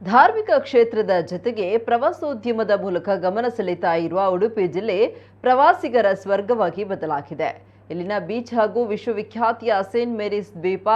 ಧಾರ್ಮಿಕ ಕ್ಷೇತ್ರದ ಜೊತೆಗೆ ಪ್ರವಾಸೋದ್ಯಮದ ಮೂಲಕ ಗಮನ ಸೆಳೆತಾ ಇರುವ ಉಡುಪಿ ಜಿಲ್ಲೆ ಪ್ರವಾಸಿಗರ ಸ್ವರ್ಗವಾಗಿ ಬದಲಾಗಿದೆ. ಇಲ್ಲಿನ ಬೀಚ್ ಹಾಗೂ ವಿಶ್ವವಿಖ್ಯಾತಿಯ ಸೇಂಟ್ ಮೇರೀಸ್ ದ್ವೀಪ,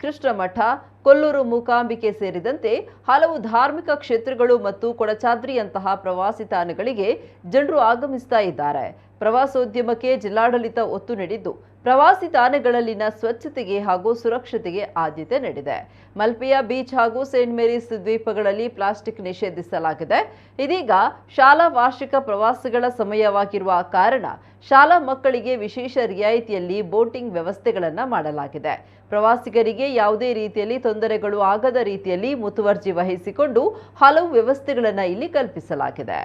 ಕೃಷ್ಣ ಮಠ, ಕೊಲ್ಲೂರು ಮೂಕಾಂಬಿಕೆ ಸೇರಿದಂತೆ ಹಲವು ಧಾರ್ಮಿಕ ಕ್ಷೇತ್ರಗಳು ಮತ್ತು ಕೊಡಚಾದ್ರಿಯಂತಹ ಪ್ರವಾಸಿ ತಾಣಗಳಿಗೆ ಜನರು ಆಗಮಿಸ್ತಾ ಇದ್ದಾರೆ. ಪ್ರವಾಸೋದ್ಯಮಕ್ಕೆ ಜಿಲ್ಲಾಡಳಿತ ಒತ್ತು ನೀಡಿದ್ದು ಪ್ರವಾಸಿ ತಾಣಗಳಲ್ಲಿನ ಸ್ವಚ್ಛತೆಗೆ ಹಾಗೂ ಸುರಕ್ಷತೆಗೆ ಆದ್ಯತೆ ನೀಡಿದೆ. ಮಲ್ಪೆಯ ಬೀಚ್ ಹಾಗೂ ಸೇಂಟ್ ಮೇರೀಸ್ ದ್ವೀಪಗಳಲ್ಲಿ ಪ್ಲಾಸ್ಟಿಕ್ ನಿಷೇಧಿಸಲಾಗಿದೆ. ಇದೀಗ ಶಾಲಾ ವಾರ್ಷಿಕ ಪ್ರವಾಸಗಳ ಸಮಯವಾಗಿರುವ ಕಾರಣ ಶಾಲಾ ಮಕ್ಕಳಿಗೆ ವಿಶೇಷ ರಿಯಾಯಿತಿಯಲ್ಲಿ ಬೋಟಿಂಗ್ ವ್ಯವಸ್ಥೆಗಳನ್ನು ಮಾಡಲಾಗಿದೆ. ಪ್ರವಾಸಿಗರಿಗೆ ಯಾವುದೇ ರೀತಿಯಲ್ಲಿ ತೊಂದರೆಗಳು ಆಗದ ರೀತಿಯಲ್ಲಿ ಮುತುವರ್ಜಿ ವಹಿಸಿಕೊಂಡು ಹಲವು ವ್ಯವಸ್ಥೆಗಳನ್ನು ಇಲ್ಲಿ ಕಲ್ಪಿಸಲಾಗಿದೆ.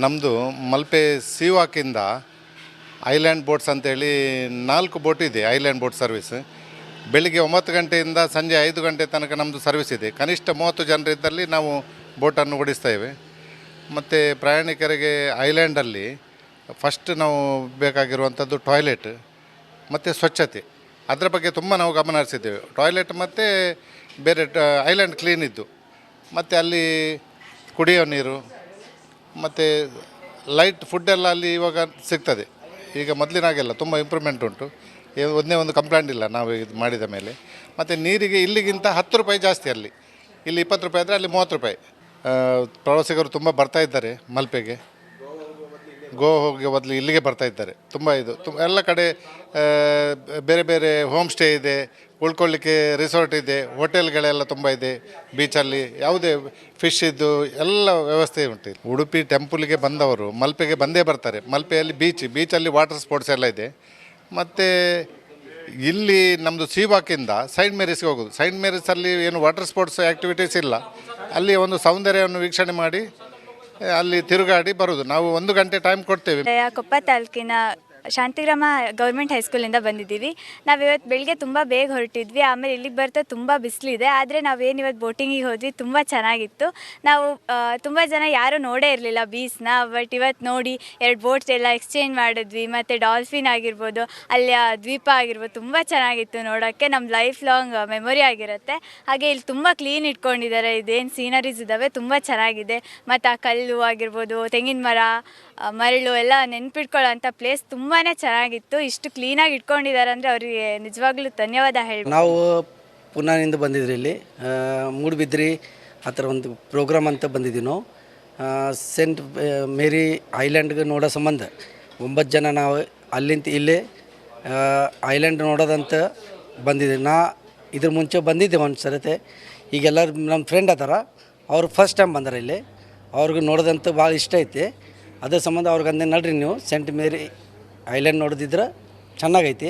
ನಮ್ಮದು ಮಲ್ಪೆ ಸೀವಾಕಿಂದ ಐಲ್ಯಾಂಡ್ ಬೋಟ್ಸ್ ಅಂತೇಳಿ 4 ಬೋಟ್ ಇದೆ. ಐಲ್ಯಾಂಡ್ ಬೋಟ್ ಸರ್ವಿಸ್ ಬೆಳಿಗ್ಗೆ 9 ಗಂಟೆಯಿಂದ ಸಂಜೆ 5 ಗಂಟೆ ತನಕ ನಮ್ಮದು ಸರ್ವಿಸ್ ಇದೆ. ಕನಿಷ್ಠ 30 ಜನರಿದ್ದಲ್ಲಿ ನಾವು ಬೋಟನ್ನು ಓಡಿಸ್ತೇವೆ. ಮತ್ತು ಪ್ರಯಾಣಿಕರಿಗೆ ಐಲ್ಯಾಂಡಲ್ಲಿ ಫಸ್ಟ್ ನಾವು ಬೇಕಾಗಿರುವಂಥದ್ದು ಟಾಯ್ಲೆಟ್ ಮತ್ತು ಸ್ವಚ್ಛತೆ, ಅದರ ಬಗ್ಗೆ ತುಂಬ ನಾವು ಗಮನ ಹರಿಸಿದ್ದೇವೆ. ಟಾಯ್ಲೆಟ್ ಮತ್ತು ಬೇರೆ ಐಲ್ಯಾಂಡ್ ಕ್ಲೀನ್ ಇದ್ದು, ಮತ್ತು ಅಲ್ಲಿ ಕುಡಿಯೋ ನೀರು ಮತ್ತು ಲೈಟ್ ಫುಡ್ಡೆಲ್ಲ ಅಲ್ಲಿ ಇವಾಗ ಸಿಗ್ತದೆ. ಈಗ ಮೊದಲಿನಾಗೆಲ್ಲ ತುಂಬ ಇಂಪ್ರೂವ್ಮೆಂಟ್ ಉಂಟು. ಒಂದೇ ಒಂದು ಕಂಪ್ಲೇಂಟ್ ಇಲ್ಲ ನಾವು ಇದು ಮಾಡಿದ ಮೇಲೆ. ಮತ್ತು ನೀರಿಗೆ ಇಲ್ಲಿಗಿಂತ 10 ರೂಪಾಯಿ ಜಾಸ್ತಿ ಅಲ್ಲಿ. ಇಲ್ಲಿ 20 ರೂಪಾಯಿ ಆದರೆ ಅಲ್ಲಿ 30 ರೂಪಾಯಿ. ಪ್ರವಾಸಿಗರು ತುಂಬ ಬರ್ತಾಯಿದ್ದಾರೆ ಮಲ್ಪೆಗೆ. ಹೋಗಿ ಬದಲು ಇಲ್ಲಿಗೆ ಬರ್ತಾಯಿದ್ದಾರೆ. ತುಂಬ ಎಲ್ಲ ಕಡೆ ಬೇರೆ ಬೇರೆ ಹೋಮ್ ಸ್ಟೇ ಇದೆ, ಉಳ್ಕೊಳ್ಳಿಕ್ಕೆ ರಿಸಾರ್ಟ್ ಇದೆ, ಹೋಟೆಲ್ಗಳೆಲ್ಲ ತುಂಬ ಇದೆ. ಬೀಚಲ್ಲಿ ಯಾವುದೇ ಫಿಶ್ ಇದ್ದು ಎಲ್ಲ ವ್ಯವಸ್ಥೆ ಉಂಟು. ಉಡುಪಿ ಟೆಂಪಲ್ಗೆ ಬಂದವರು ಮಲ್ಪೆಗೆ ಬಂದೇ ಬರ್ತಾರೆ. ಮಲ್ಪೆಯಲ್ಲಿ ಬೀಚಲ್ಲಿ ವಾಟರ್ ಸ್ಪೋರ್ಟ್ಸ್ ಎಲ್ಲ ಇದೆ. ಮತ್ತು ಇಲ್ಲಿ ನಮ್ಮದು ಸೀವಾಕಿಂದ ಸೈಂಟ್ ಮೇರೀಸ್ಗೆ ಹೋಗೋದು. ಸೈಂಟ್ ಮೇರೀಸಲ್ಲಿ ಏನು ವಾಟರ್ ಸ್ಪೋರ್ಟ್ಸ್ ಆ್ಯಕ್ಟಿವಿಟೀಸ್ ಇಲ್ಲ. ಅಲ್ಲಿ ಒಂದು ಸೌಂದರ್ಯವನ್ನು ವೀಕ್ಷಣೆ ಮಾಡಿ ಅಲ್ಲಿ ತಿರುಗಾಡಿ ಬರೋದು. ನಾವು 1 ಗಂಟೆ ಟೈಮ್ ಕೊಡ್ತೇವೆ. ಕೊಪ್ಪ ತಾಲೂಕಿನ ಶಾಂತಿಗ್ರಾಮ ಗೌರ್ಮೆಂಟ್ ಹೈಸ್ಕೂಲಿಂದ ಬಂದಿದ್ದೀವಿ. ನಾವಿವತ್ತು ಬೆಳಗ್ಗೆ ತುಂಬ ಬೇಗ ಹೊರಟಿದ್ವಿ. ಆಮೇಲೆ ಇಲ್ಲಿಗೆ ಬರ್ತಾ ತುಂಬ ಬಿಸಿಲಿದೆ. ಆದರೆ ನಾವೇನು ಇವತ್ತು ಬೋಟಿಂಗಿಗೆ ಹೋದ್ವಿ, ತುಂಬ ಚೆನ್ನಾಗಿತ್ತು. ನಾವು ತುಂಬ ಜನ ಯಾರೂ ನೋಡೇ ಇರಲಿಲ್ಲ ಬೀಚ್ನ. ಬಟ್ ಇವತ್ತು ನೋಡಿ 2 ಬೋಟ್ಸ್ ಎಲ್ಲ ಎಕ್ಸ್ಚೇಂಜ್ ಮಾಡಿದ್ವಿ. ಮತ್ತು ಡಾಲ್ಫಿನ್ ಆಗಿರ್ಬೋದು, ಅಲ್ಲಿ ಆ ದ್ವೀಪ ಆಗಿರ್ಬೋದು, ತುಂಬ ಚೆನ್ನಾಗಿತ್ತು ನೋಡೋಕ್ಕೆ. ನಮ್ಮ ಲೈಫ್ ಲಾಂಗ್ ಮೆಮೊರಿ ಆಗಿರುತ್ತೆ. ಹಾಗೆ ಇಲ್ಲಿ ತುಂಬ ಕ್ಲೀನ್ ಇಟ್ಕೊಂಡಿದ್ದಾರೆ. ಇದೇನು ಸೀನರೀಸ್ ಇದ್ದಾವೆ ತುಂಬ ಚೆನ್ನಾಗಿದೆ. ಮತ್ತು ಆ ಕಲ್ಲು ಆಗಿರ್ಬೋದು, ತೆಂಗಿನ ಮರ, ಮರಳು ಎಲ್ಲ ನೆನ್ಪಿಟ್ಕೊಳ್ಳೋಂಥ ಪ್ಲೇಸ್ ತುಂಬಾ ಚೆನ್ನಾಗಿತ್ತು. ಇಷ್ಟು ಕ್ಲೀನಾಗಿ ಇಟ್ಕೊಂಡಿದ್ದಾರೆ ಅಂದರೆ ಅವರಿಗೆ ನಿಜವಾಗ್ಲೂ ಧನ್ಯವಾದ ಹೇಳ್ಬೋದು. ನಾವು ಪುನಾನಿಂದ ಬಂದಿದ್ರಿ. ಇಲ್ಲಿ ಮೂಡುಬಿದ್ರಿ ಆ ಥರ ಒಂದು ಪ್ರೋಗ್ರಾಮ್ ಅಂತ ಬಂದಿದ್ದೀವಿ ನಾವು. ಸೆಂಟ್ ಮೇರಿ ಐಲ್ಯಾಂಡ್ಗೆ ನೋಡೋ ಸಂಬಂಧ 9 ಜನ ನಾವು ಅಲ್ಲಿಂದ ಇಲ್ಲೇ ಐಲ್ಯಾಂಡ್ ನೋಡೋದಂತ ಬಂದಿದ್ದೀವಿ. ಇದ್ರ ಮುಂಚೆ ಬಂದಿದ್ದೆ ಒಂದು ಸರತೆ. ಈಗೆಲ್ಲರೂ ನಮ್ಮ ಫ್ರೆಂಡ್ ಅದಾರ, ಅವ್ರು ಫಸ್ಟ್ ಟೈಮ್ ಬಂದಾರ ಇಲ್ಲಿ. ಅವ್ರಿಗೆ ನೋಡೋದಂತ ಭಾಳ ಇಷ್ಟ ಐತಿ. ಅದ್ರ ಸಂಬಂಧ ಅವ್ರಿಗೆ ಅಂದೆ ನಡ್ರಿ ನೀವು ಸೆಂಟ್ ಮೇರಿ ಐಲ್ಯಾಂಡ್ ನೋಡೋದಿದ್ರೆ ಚೆನ್ನಾಗೈತಿ.